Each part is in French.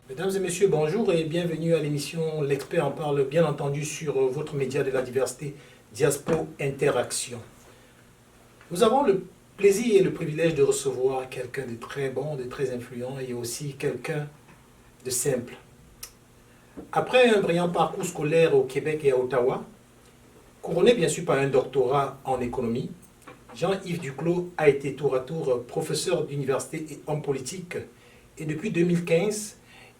Mesdames et messieurs, bonjour et bienvenue à l'émission L'Expert en parle, bien entendu sur votre média de la diversité, Diaspo Interaction. Nous avons le plaisir et le privilège de recevoir quelqu'un de très bon, de très influent et aussi quelqu'un de simple. Après un brillant parcours scolaire au Québec et à Ottawa, couronné bien sûr par un doctorat en économie, Jean-Yves Duclos a été tour à tour professeur d'université et homme politique. Et depuis 2015,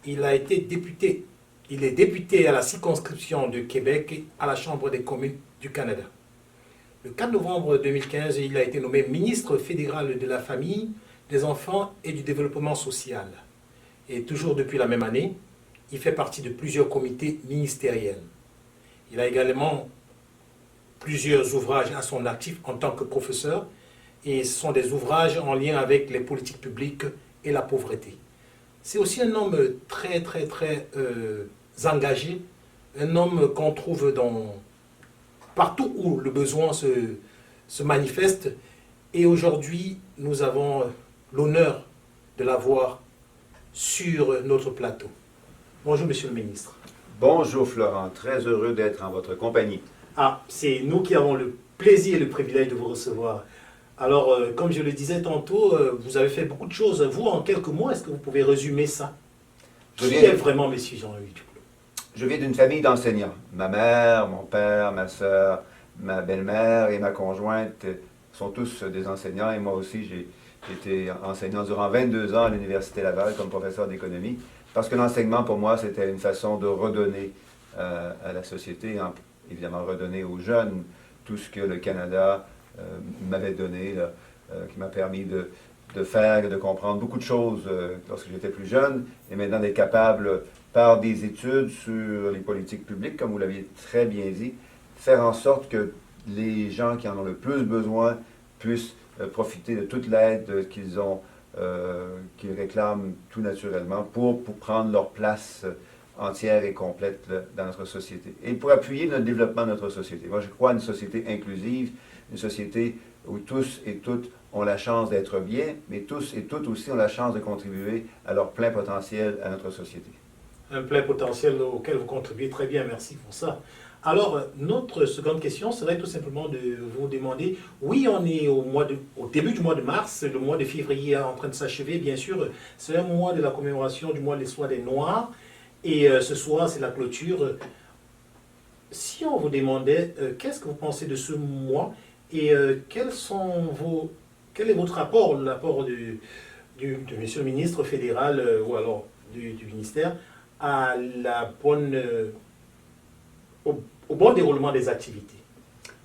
il est député à la circonscription de Québec et à la Chambre des communes du Canada. Le 4 novembre 2015, il a été nommé ministre fédéral de la Famille, des Enfants et du Développement social. Et toujours depuis la même année, il fait partie de plusieurs comités ministériels. Il a également plusieurs ouvrages à son actif en tant que professeur, et ce sont des ouvrages en lien avec les politiques publiques et la pauvreté. C'est aussi un homme très engagé, un homme qu'on trouve partout où le besoin se manifeste. Et aujourd'hui, nous avons l'honneur de l'avoir sur notre plateau. Bonjour, monsieur le ministre. Bonjour Florent, très heureux d'être en votre compagnie. Ah, c'est nous qui avons le plaisir et le privilège de vous recevoir. Alors, comme je le disais tantôt, vous avez fait beaucoup de choses. Vous, en quelques mots, est-ce que vous pouvez résumer ça? Qui est vraiment monsieur Jean-Yves Duclos? Je viens d'une famille d'enseignants. Ma mère, mon père, ma soeur, ma belle-mère et ma conjointe sont tous des enseignants. Et moi aussi, j'ai été enseignant durant 22 ans à l'Université Laval comme professeur d'économie. Parce que l'enseignement, pour moi, c'était une façon de redonner à la société, évidemment redonner aux jeunes tout ce que le Canada m'avait donné, qui m'a permis de faire et de comprendre beaucoup de choses lorsque j'étais plus jeune, et maintenant d'être capable, par des études sur les politiques publiques, comme vous l'aviez très bien dit, faire en sorte que les gens qui en ont le plus besoin puissent profiter de toute l'aide qu'ils réclament tout naturellement pour prendre leur place entière et complète dans notre société. Et pour appuyer le développement de notre société. Moi, je crois à une société inclusive, une société où tous et toutes ont la chance d'être bien, mais tous et toutes aussi ont la chance de contribuer à leur plein potentiel à notre société. Un plein potentiel auquel vous contribuez très bien, merci pour ça. Alors, notre seconde question serait tout simplement de vous demander, oui, on est au début du mois de mars, le mois de février est en train de s'achever, bien sûr, c'est un mois de la commémoration du mois de l'histoire des Noirs, et ce soir, c'est la clôture. Si on vous demandait, qu'est-ce que vous pensez de ce mois, et quel est votre rapport, l'apport de monsieur le ministre fédéral, ou alors du ministère, à au bon déroulement des activités?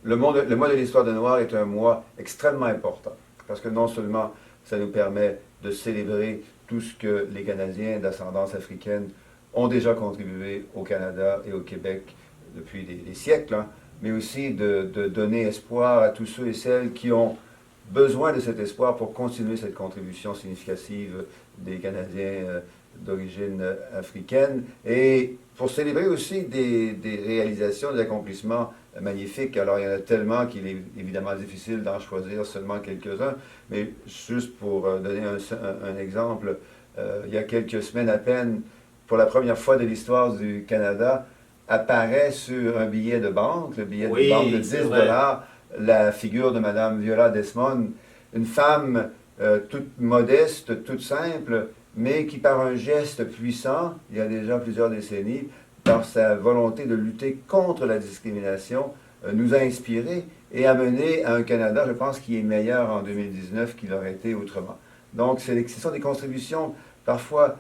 Le mois de l'histoire des Noirs est un mois extrêmement important, parce que non seulement ça nous permet de célébrer tout ce que les Canadiens d'ascendance africaine ont déjà contribué au Canada et au Québec depuis des siècles, hein, mais aussi de donner espoir à tous ceux et celles qui ont besoin de cet espoir pour continuer cette contribution significative des Canadiens d'origine africaine, et pour célébrer aussi des réalisations, des accomplissements magnifiques. Alors il y en a tellement qu'il est évidemment difficile d'en choisir seulement quelques-uns, mais juste pour donner un exemple, il y a quelques semaines à peine, pour la première fois de l'histoire du Canada, apparaît sur un billet de banque, le billet de banque de 10 $, la figure de Mme Viola Desmond, une femme toute modeste, toute simple, mais qui par un geste puissant, il y a déjà plusieurs décennies, par sa volonté de lutter contre la discrimination, nous a inspirés et a mené à un Canada, je pense, qui est meilleur en 2019 qu'il aurait été autrement. Donc, ce sont des contributions parfois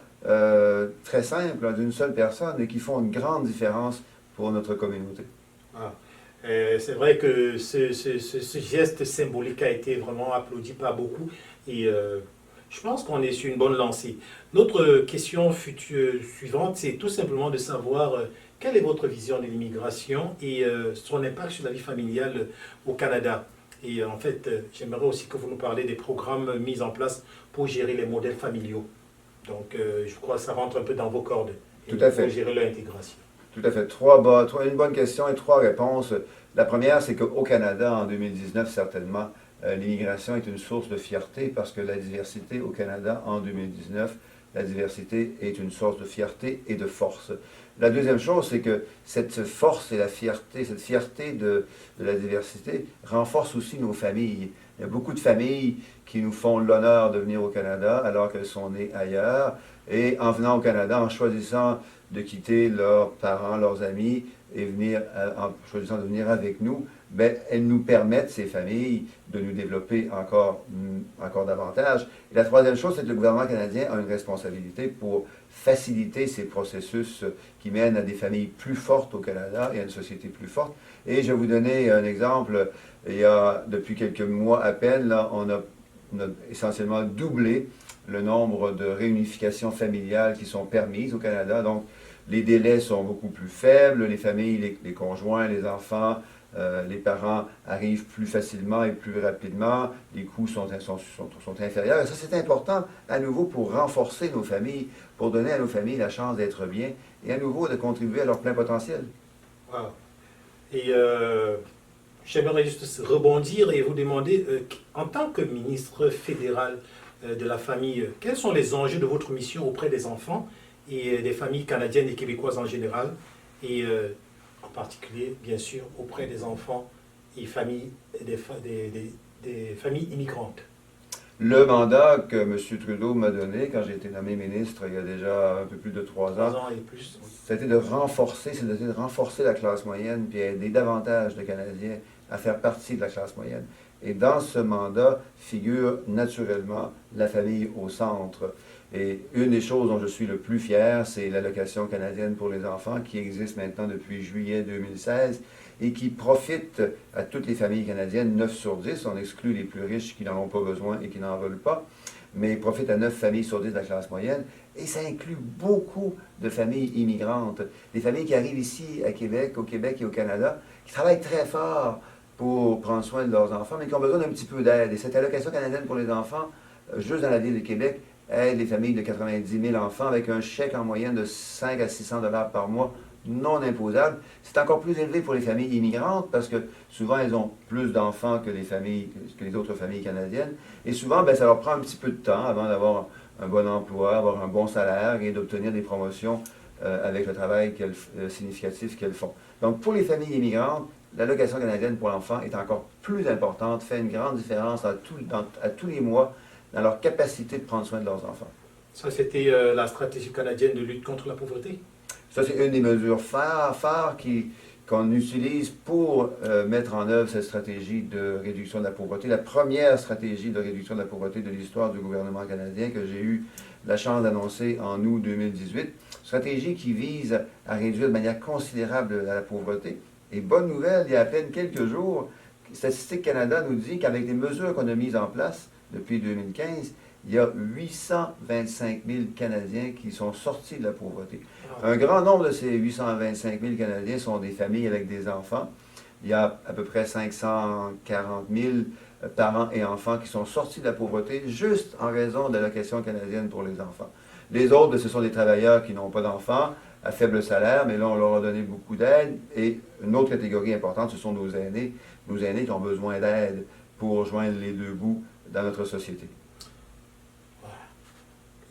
très simples, d'une seule personne, et qui font une grande différence pour notre communauté. Ah. C'est vrai que ce geste symbolique a été vraiment applaudi par beaucoup et je pense qu'on est sur une bonne lancée. Notre question suivante, c'est tout simplement de savoir quelle est votre vision de l'immigration et son impact sur la vie familiale au Canada. Et en fait, j'aimerais aussi que vous nous parlez des programmes mis en place pour gérer les modèles familiaux. Donc, je crois que ça rentre un peu dans vos cordes. Tout à fait. Pour gérer leur intégration. Tout à fait. Une bonne question et trois réponses. La première, c'est qu'au Canada, en 2019, certainement, l'immigration est une source de fierté parce que la diversité au Canada, en 2019, la diversité est une source de fierté et de force. La deuxième chose, c'est que cette force et la fierté, cette fierté de la diversité renforce aussi nos familles. Il y a beaucoup de familles qui nous font l'honneur de venir au Canada alors qu'elles sont nées ailleurs. Et en venant au Canada, en choisissant de quitter leurs parents, leurs amis, et en choisissant de venir avec nous, ben, elles nous permettent, ces familles, de nous développer encore davantage. Et la troisième chose, c'est que le gouvernement canadien a une responsabilité pour faciliter ces processus qui mènent à des familles plus fortes au Canada et à une société plus forte. Et je vais vous donner un exemple. Depuis quelques mois à peine, là, on a essentiellement doublé le nombre de réunifications familiales qui sont permises au Canada. Donc, les délais sont beaucoup plus faibles, les familles, les conjoints, les enfants, les parents arrivent plus facilement et plus rapidement, les coûts sont inférieurs. Et ça, c'est important à nouveau pour renforcer nos familles, pour donner à nos familles la chance d'être bien et à nouveau de contribuer à leur plein potentiel. Wow. Et j'aimerais juste rebondir et vous demander, en tant que ministre fédéral de la famille, quels sont les enjeux de votre mission auprès des enfants et des familles canadiennes et québécoises en général, et en particulier, bien sûr, auprès des enfants et familles, des familles immigrantes? Le mandat que M. Trudeau m'a donné quand j'ai été nommé ministre il y a déjà un peu plus de 3 ans, 3 ans et plus, oui. c'était de renforcer la classe moyenne puis aider davantage de Canadiens à faire partie de la classe moyenne. Et dans ce mandat figure naturellement la famille au centre. Et une des choses dont je suis le plus fier, c'est l'allocation canadienne pour les enfants qui existe maintenant depuis juillet 2016 et qui profite à toutes les familles canadiennes, 9 sur 10. On exclut les plus riches qui n'en ont pas besoin et qui n'en veulent pas, mais profite à 9 familles sur 10 de la classe moyenne. Et ça inclut beaucoup de familles immigrantes, des familles qui arrivent ici au Québec et au Canada, qui travaillent très fort pour prendre soin de leurs enfants, mais qui ont besoin d'un petit peu d'aide. Et cette allocation canadienne pour les enfants, juste dans la ville de Québec, aide les familles de 90 000 enfants avec un chèque en moyenne de 5 à 600 $ par mois non imposable. C'est encore plus élevé pour les familles immigrantes parce que souvent elles ont plus d'enfants que les autres familles canadiennes. Et souvent, ben, ça leur prend un petit peu de temps avant d'avoir un bon emploi, avoir un bon salaire et d'obtenir des promotions avec le travail significatif qu'elles font. Donc pour les familles immigrantes, l'allocation canadienne pour l'enfant est encore plus importante, fait une grande différence à tous les mois dans leur capacité de prendre soin de leurs enfants. Ça, c'était la stratégie canadienne de lutte contre la pauvreté? Ça, c'est une des mesures phares qu'on utilise pour mettre en œuvre cette stratégie de réduction de la pauvreté. La première stratégie de réduction de la pauvreté de l'histoire du gouvernement canadien que j'ai eu la chance d'annoncer en août 2018. Stratégie qui vise à réduire de manière considérable la pauvreté. Et bonne nouvelle, il y a à peine quelques jours, Statistique Canada nous dit qu'avec les mesures qu'on a mises en place depuis 2015, il y a 825 000 Canadiens qui sont sortis de la pauvreté. Un grand nombre de ces 825 000 Canadiens sont des familles avec des enfants. Il y a à peu près 540 000 parents et enfants qui sont sortis de la pauvreté juste en raison de l'allocation canadienne pour les enfants. Les autres, ce sont des travailleurs qui n'ont pas d'enfants, à faible salaire, mais là, on leur a donné beaucoup d'aide. Et une autre catégorie importante, ce sont nos aînés qui ont besoin d'aide pour joindre les deux bouts dans notre société.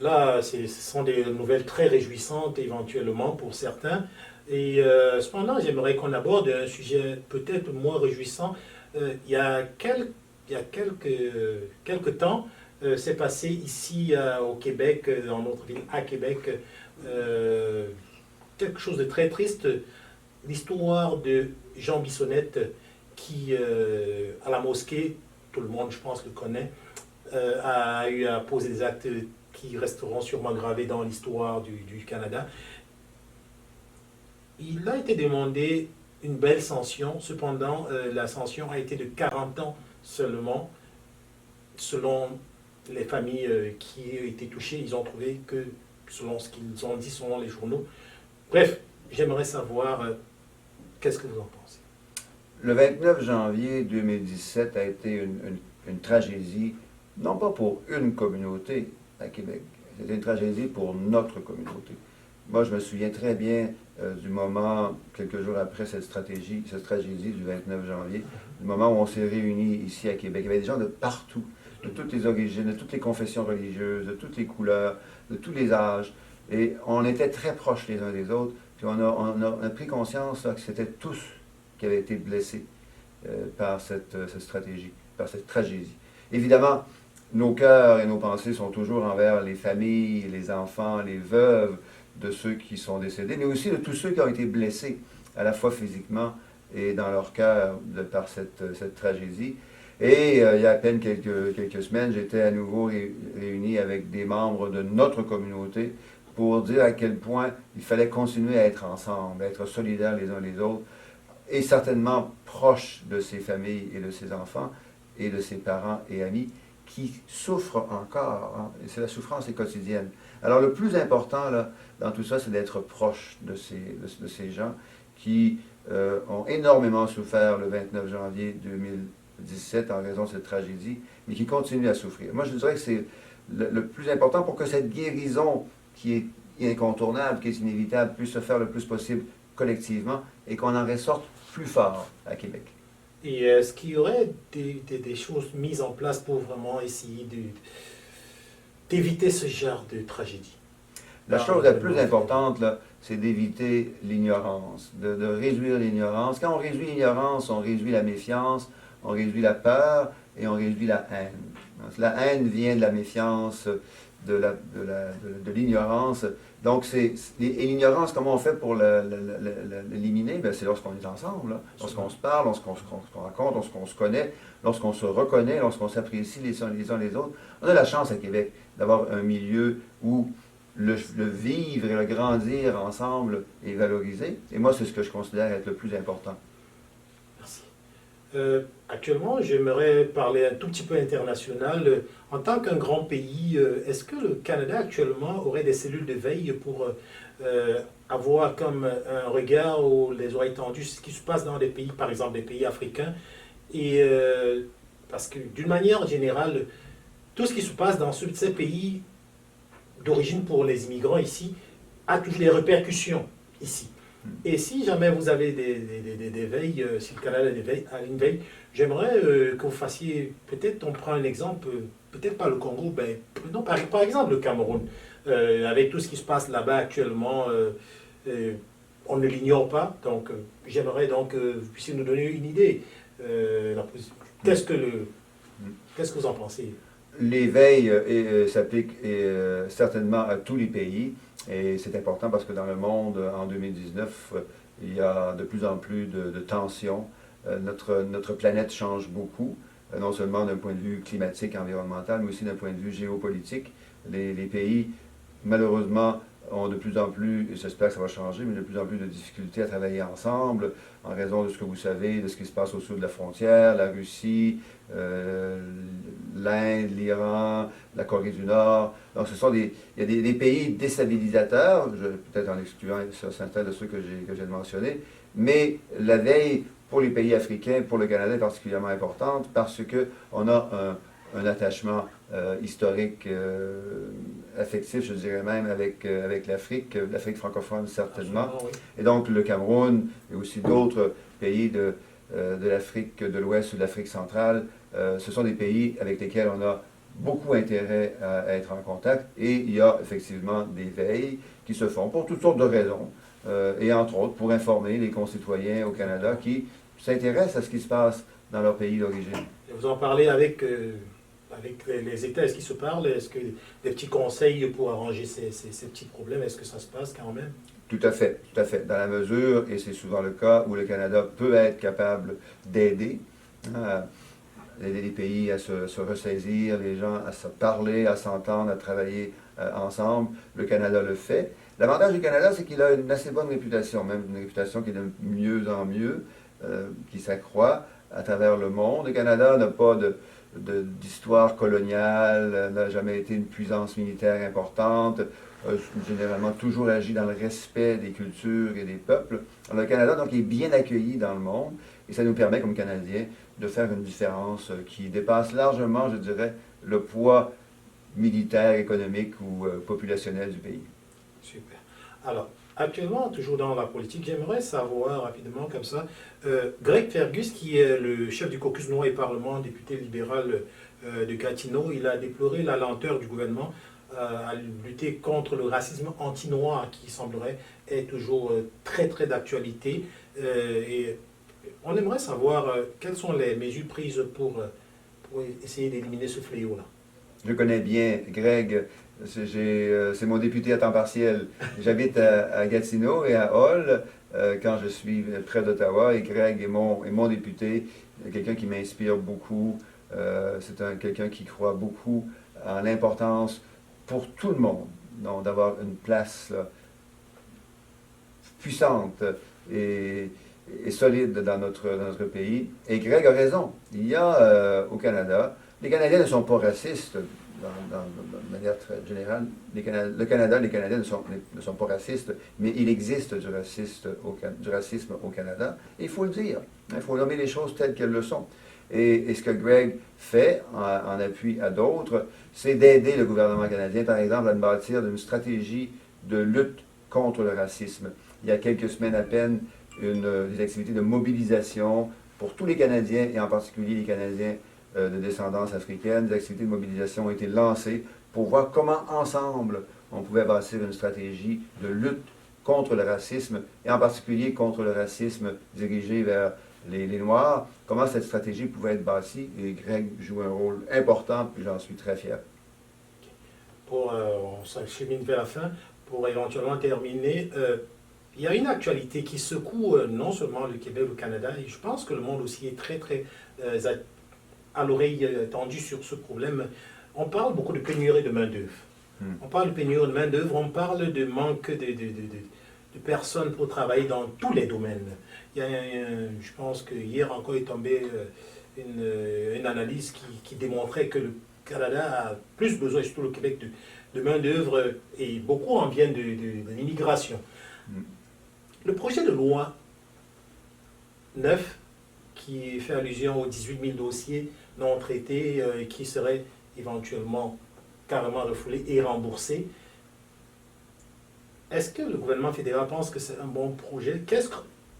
Là, ce sont des nouvelles très réjouissantes éventuellement pour certains. Et cependant, j'aimerais qu'on aborde un sujet peut-être moins réjouissant. Il y a quelques temps, c'est passé ici au Québec, dans notre ville à Québec, quelque chose de très triste, l'histoire de Jean Bissonnette qui, à la mosquée, tout le monde je pense le connaît, a eu à poser des actes qui resteront sûrement gravés dans l'histoire du Canada. Il a été demandé une belle sanction, cependant, la sanction a été de 40 ans seulement. Selon les familles qui ont été touchées, ils ont trouvé que, selon ce qu'ils ont dit, selon les journaux. Bref, j'aimerais savoir qu'est-ce que vous en pensez. Le 29 janvier 2017 a été une tragédie, non pas pour une communauté à Québec, c'était une tragédie pour notre communauté. Moi, je me souviens très bien du moment, quelques jours après cette tragédie du 29 janvier, du moment où on s'est réunis ici à Québec. Il y avait des gens de partout, de toutes les origines, de toutes les confessions religieuses, de toutes les couleurs, de tous les âges. Et on était très proches les uns des autres. Puis on a pris conscience là, que c'était tous qui avaient été blessés par cette stratégie, par cette tragédie. Évidemment, nos cœurs et nos pensées sont toujours envers les familles, les enfants, les veuves de ceux qui sont décédés, mais aussi de tous ceux qui ont été blessés, à la fois physiquement et dans leur cœur par cette tragédie. Et il y a à peine quelques semaines, j'étais à nouveau réuni avec des membres de notre communauté pour dire à quel point il fallait continuer à être ensemble, à être solidaires les uns les autres, et certainement proches de ses familles et de ses enfants, et de ses parents et amis, qui souffrent encore. Hein, et la souffrance est quotidienne. Alors le plus important là, dans tout ça, c'est d'être proche de ces gens qui ont énormément souffert le 29 janvier 2017 en raison de cette tragédie, mais qui continuent à souffrir. Moi, je dirais que c'est le plus important pour que cette guérison qui est incontournable, qui est inévitable, puisse se faire le plus possible collectivement et qu'on en ressorte plus fort à Québec. Et est-ce qu'il y aurait des choses mises en place pour vraiment essayer d'éviter ce genre de tragédie? La chose la plus importante, là, c'est d'éviter l'ignorance, de réduire l'ignorance. Quand on réduit l'ignorance, on réduit la méfiance, on réduit la peur et on réduit la haine. La haine vient de la méfiance, de l'ignorance. Donc, et l'ignorance, comment on fait pour l'éliminer? Ben, c'est lorsqu'on est ensemble, là. Lorsqu'on se parle, lorsqu'on raconte, lorsqu'on se connaît, lorsqu'on se reconnaît, lorsqu'on s'apprécie les uns les autres. On a la chance à Québec d'avoir un milieu où le vivre et le grandir ensemble est valorisé. Et moi, c'est ce que je considère être le plus important. Merci. Actuellement, j'aimerais parler un tout petit peu international. En tant qu'un grand pays, est-ce que le Canada actuellement aurait des cellules de veille pour avoir comme un regard ou les oreilles tendues ce qui se passe dans des pays, par exemple des pays africains? Et parce que d'une manière générale, tout ce qui se passe dans ces pays d'origine pour les immigrants ici a toujours des répercussions ici. Et si jamais vous avez des veilles, si le Canada a une veille, j'aimerais que vous fassiez, peut-être on prend un exemple, peut-être pas le Congo, ben, non, par exemple le Cameroun, avec tout ce qui se passe là-bas actuellement, on ne l'ignore pas, donc j'aimerais donc que vous puissiez nous donner une idée. Qu'est-ce que vous en pensez? Les veilles s'appliquent certainement à tous les pays. Et c'est important parce que dans le monde, en 2019, il y a de plus en plus de tensions. Notre planète change beaucoup, non seulement d'un point de vue climatique, environnemental, mais aussi d'un point de vue géopolitique. Les pays, malheureusement, ont de plus en plus, et j'espère que ça va changer, mais de plus en plus de difficultés à travailler ensemble en raison de ce que vous savez, de ce qui se passe au sud de la frontière, la Russie, l'Inde, l'Iran, la Corée du Nord. Donc il y a des pays déstabilisateurs, peut-être en excluant certains de ceux que j'ai mentionnés, mais la veille pour les pays africains, pour le Canada est particulièrement importante parce qu'on a un attachement historique, affectif, je dirais même, avec l'Afrique francophone certainement. Oui. Et donc le Cameroun et aussi d'autres pays de l'Afrique de l'Ouest ou de l'Afrique centrale, ce sont des pays avec lesquels on a beaucoup intérêt à être en contact et il y a effectivement des veilles qui se font pour toutes sortes de raisons et entre autres pour informer les concitoyens au Canada qui s'intéressent à ce qui se passe dans leur pays d'origine. Vous en parlez avec les États, est-ce qu'ils se parlent? Est-ce que des petits conseils pour arranger ces petits problèmes, est-ce que ça se passe quand même? Tout à fait, tout à fait. Dans la mesure, et c'est souvent le cas, où le Canada peut être capable d'aider, aider les pays à se ressaisir, les gens à se parler, à s'entendre, à travailler ensemble. Le Canada le fait. L'avantage du Canada, c'est qu'il a une assez bonne réputation, même une réputation qui est de mieux en mieux, qui s'accroît à travers le monde. Le Canada n'a pas d'histoire coloniale, n'a jamais été une puissance militaire importante, généralement toujours agi dans le respect des cultures et des peuples. Alors, le Canada, donc, est bien accueilli dans le monde et ça nous permet, comme Canadiens, de faire une différence qui dépasse largement, je dirais, le poids militaire, économique ou populationnel du pays. Super. Alors, actuellement, toujours dans la politique, j'aimerais savoir rapidement comme ça, Greg Fergus, qui est le chef du caucus noir et parlement, député libéral de Gatineau, il a déploré la lenteur du gouvernement à lutter contre le racisme anti-noir qui semblerait être toujours très très d'actualité. Et on aimerait savoir quelles sont les mesures prises pour essayer d'éliminer ce fléau-là. Je connais bien Greg, c'est mon député à temps partiel. J'habite à Gatineau et à Hull quand je suis près d'Ottawa et Greg est mon député, quelqu'un qui m'inspire beaucoup. C'est quelqu'un qui croit beaucoup en l'importance pour tout le monde d'avoir une place là, puissante et solide dans notre pays. Et Greg a raison. Il y a au Canada, les Canadiens ne sont pas racistes de manière très générale. Le Canada, les Canadiens ne sont pas racistes, mais il existe du racisme au Canada. Et il faut le dire. Il faut nommer les choses telles qu'elles le sont. Et ce que Greg fait en appui à d'autres, c'est d'aider le gouvernement canadien, par exemple, à bâtir une stratégie de lutte contre le racisme. Il y a quelques semaines à peine, des activités de mobilisation pour tous les Canadiens, et en particulier les Canadiens de descendance africaine. Des activités de mobilisation ont été lancées pour voir comment, ensemble, on pouvait bâtir une stratégie de lutte contre le racisme, et en particulier contre le racisme dirigé vers les Noirs, comment cette stratégie pouvait être bâtie, et Greg joue un rôle important, et j'en suis très fier. On s'achemine vers la fin, pour éventuellement terminer, il y a une actualité qui secoue non seulement le Québec, le Canada, et je pense que le monde aussi est très, très à l'oreille tendue sur ce problème. On parle beaucoup de pénurie de main-d'œuvre. On parle de pénurie de main-d'œuvre, on parle de manque de personnes pour travailler dans tous les domaines. Je pense que hier encore est tombée une analyse qui démontrait que le Canada a plus besoin, surtout le Québec, de main-d'œuvre et beaucoup en viennent de l'immigration. Le projet de loi 9, qui fait allusion aux 18 000 dossiers non traités et qui seraient éventuellement carrément refoulés et remboursés, est-ce que le gouvernement fédéral pense que c'est un bon projet?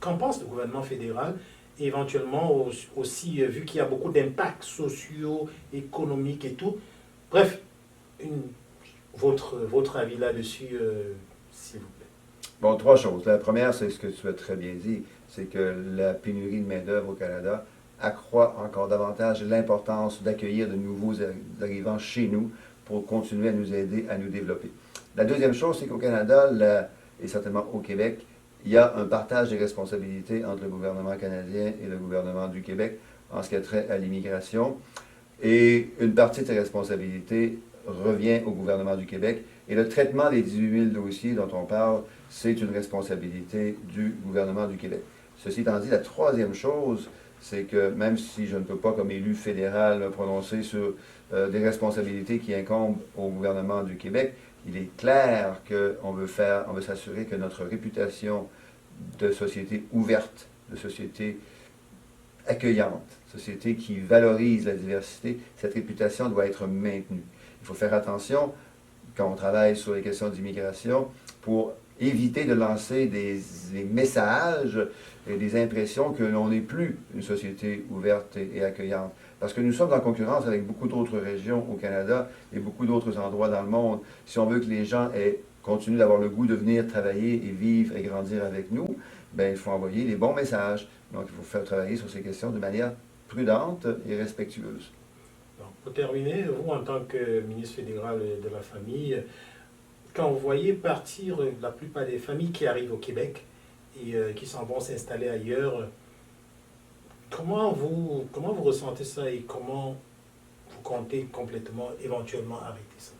Qu'en pense le gouvernement fédéral? Et éventuellement aussi, vu qu'il y a beaucoup d'impacts sociaux, économiques et tout. Bref, votre avis là-dessus, s'il vous plaît. Bon, trois choses. La première, c'est ce que tu as très bien dit, c'est que la pénurie de main-d'œuvre au Canada accroît encore davantage l'importance d'accueillir de nouveaux arrivants chez nous pour continuer à nous aider à nous développer. La deuxième chose, c'est qu'au Canada, et certainement au Québec, il y a un partage des responsabilités entre le gouvernement canadien et le gouvernement du Québec en ce qui a trait à l'immigration. Et une partie de ces responsabilités revient au gouvernement du Québec. Et le traitement des 18 000 dossiers dont on parle, c'est une responsabilité du gouvernement du Québec. Ceci étant dit, la troisième chose, c'est que même si je ne peux pas, comme élu fédéral, me prononcer sur des responsabilités qui incombent au gouvernement du Québec, il est clair qu'on veut s'assurer que notre réputation de société ouverte, de société accueillante, société qui valorise la diversité, cette réputation doit être maintenue. Il faut faire attention quand on travaille sur les questions d'immigration pour éviter de lancer des messages et des impressions que l'on n'est plus une société ouverte et accueillante. Parce que nous sommes en concurrence avec beaucoup d'autres régions au Canada et beaucoup d'autres endroits dans le monde. Si on veut que les gens continuent d'avoir le goût de venir travailler et vivre et grandir avec nous, bien, il faut envoyer les bons messages. Donc, il faut faire travailler sur ces questions de manière prudente et respectueuse. Donc, pour terminer, vous, en tant que ministre fédéral de la Famille, quand vous voyez partir la plupart des familles qui arrivent au Québec et qui s'en vont s'installer ailleurs, comment vous ressentez ça et comment vous comptez complètement, éventuellement, arrêter ça?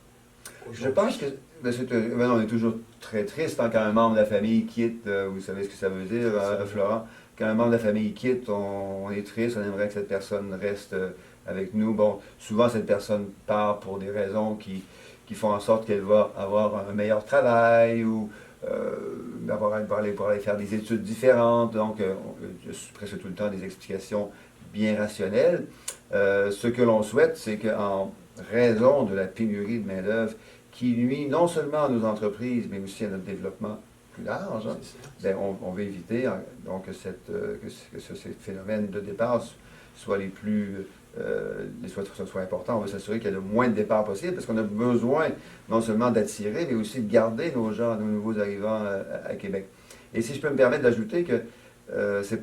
Je pense que on est toujours très triste quand un membre de la famille quitte. Vous savez ce que ça veut dire, Florent? Quand un membre de la famille quitte, on est triste, on aimerait que cette personne reste avec nous. Bon, souvent cette personne part pour des raisons qui font en sorte qu'elle va avoir un meilleur travail ou pour aller faire des études différentes. Donc, presque tout le temps des explications bien rationnelles. Ce que l'on souhaite, c'est qu'en raison de la pénurie de main-d'œuvre qui nuit non seulement à nos entreprises, mais aussi à notre développement plus large, hein, ben on veut éviter donc, que ces phénomènes de départ soient les plus soient importants. On veut s'assurer qu'il y a le moins de départs possible parce qu'on a besoin non seulement d'attirer, mais aussi de garder nos gens, nos nouveaux arrivants à Québec. Et si je peux me permettre d'ajouter que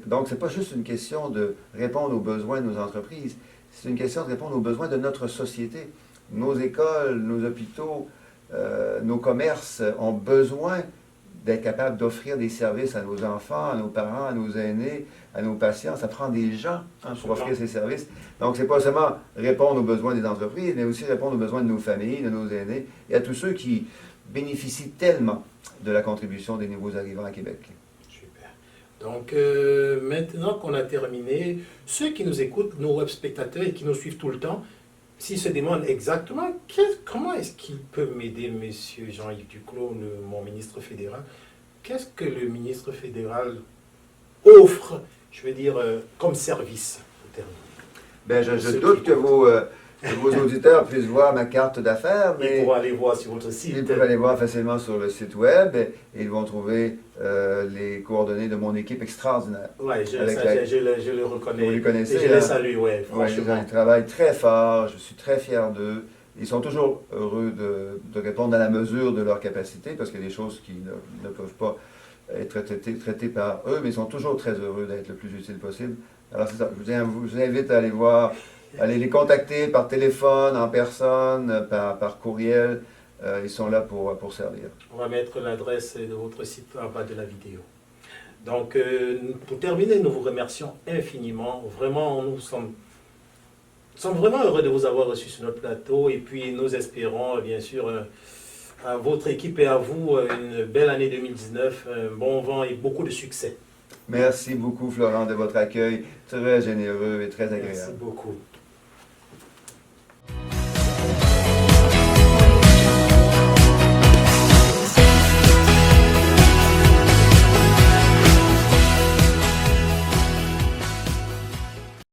donc, ce n'est pas juste une question de répondre aux besoins de nos entreprises, c'est une question de répondre aux besoins de notre société. Nos écoles, nos hôpitaux, nos commerces ont besoin d'être capables d'offrir des services à nos enfants, à nos parents, à nos aînés, à nos patients. Ça prend des gens pour offrir ces services. Donc, ce n'est pas seulement répondre aux besoins des entreprises, mais aussi répondre aux besoins de nos familles, de nos aînés et à tous ceux qui bénéficient tellement de la contribution des nouveaux arrivants à Québec. Donc, maintenant qu'on a terminé, ceux qui nous écoutent, nos web spectateurs et qui nous suivent tout le temps, s'ils se demandent exactement comment est-ce qu'ils peuvent m'aider, M. Jean-Yves Duclos, mon ministre fédéral, qu'est-ce que le ministre fédéral offre, je veux dire, comme service pour terminer? Je doute que vos auditeurs puissent voir ma carte d'affaires, mais ils pourront aller voir sur votre site. Ils peuvent aller voir facilement sur le site web et ils vont trouver les coordonnées de mon équipe extraordinaire. Oui, je le reconnais. Vous les connaissez. Et je les salue, oui, franchement. Ils travaillent très fort, je suis très fier d'eux. Ils sont toujours heureux de répondre à la mesure de leur capacité parce qu'il y a des choses qui ne peuvent pas être traitées par eux, mais ils sont toujours très heureux d'être le plus utile possible. Alors c'est ça, je vous invite à aller voir. Allez les contacter par téléphone, en personne, par courriel. Ils sont là pour servir. On va mettre l'adresse de votre site en bas de la vidéo. Donc, pour terminer, nous vous remercions infiniment. Vraiment, nous sommes vraiment heureux de vous avoir reçu sur notre plateau. Et puis, nous espérons, bien sûr, à votre équipe et à vous, une belle année 2019, un bon vent et beaucoup de succès. Merci beaucoup, Florent, de votre accueil très généreux et très agréable. Merci beaucoup.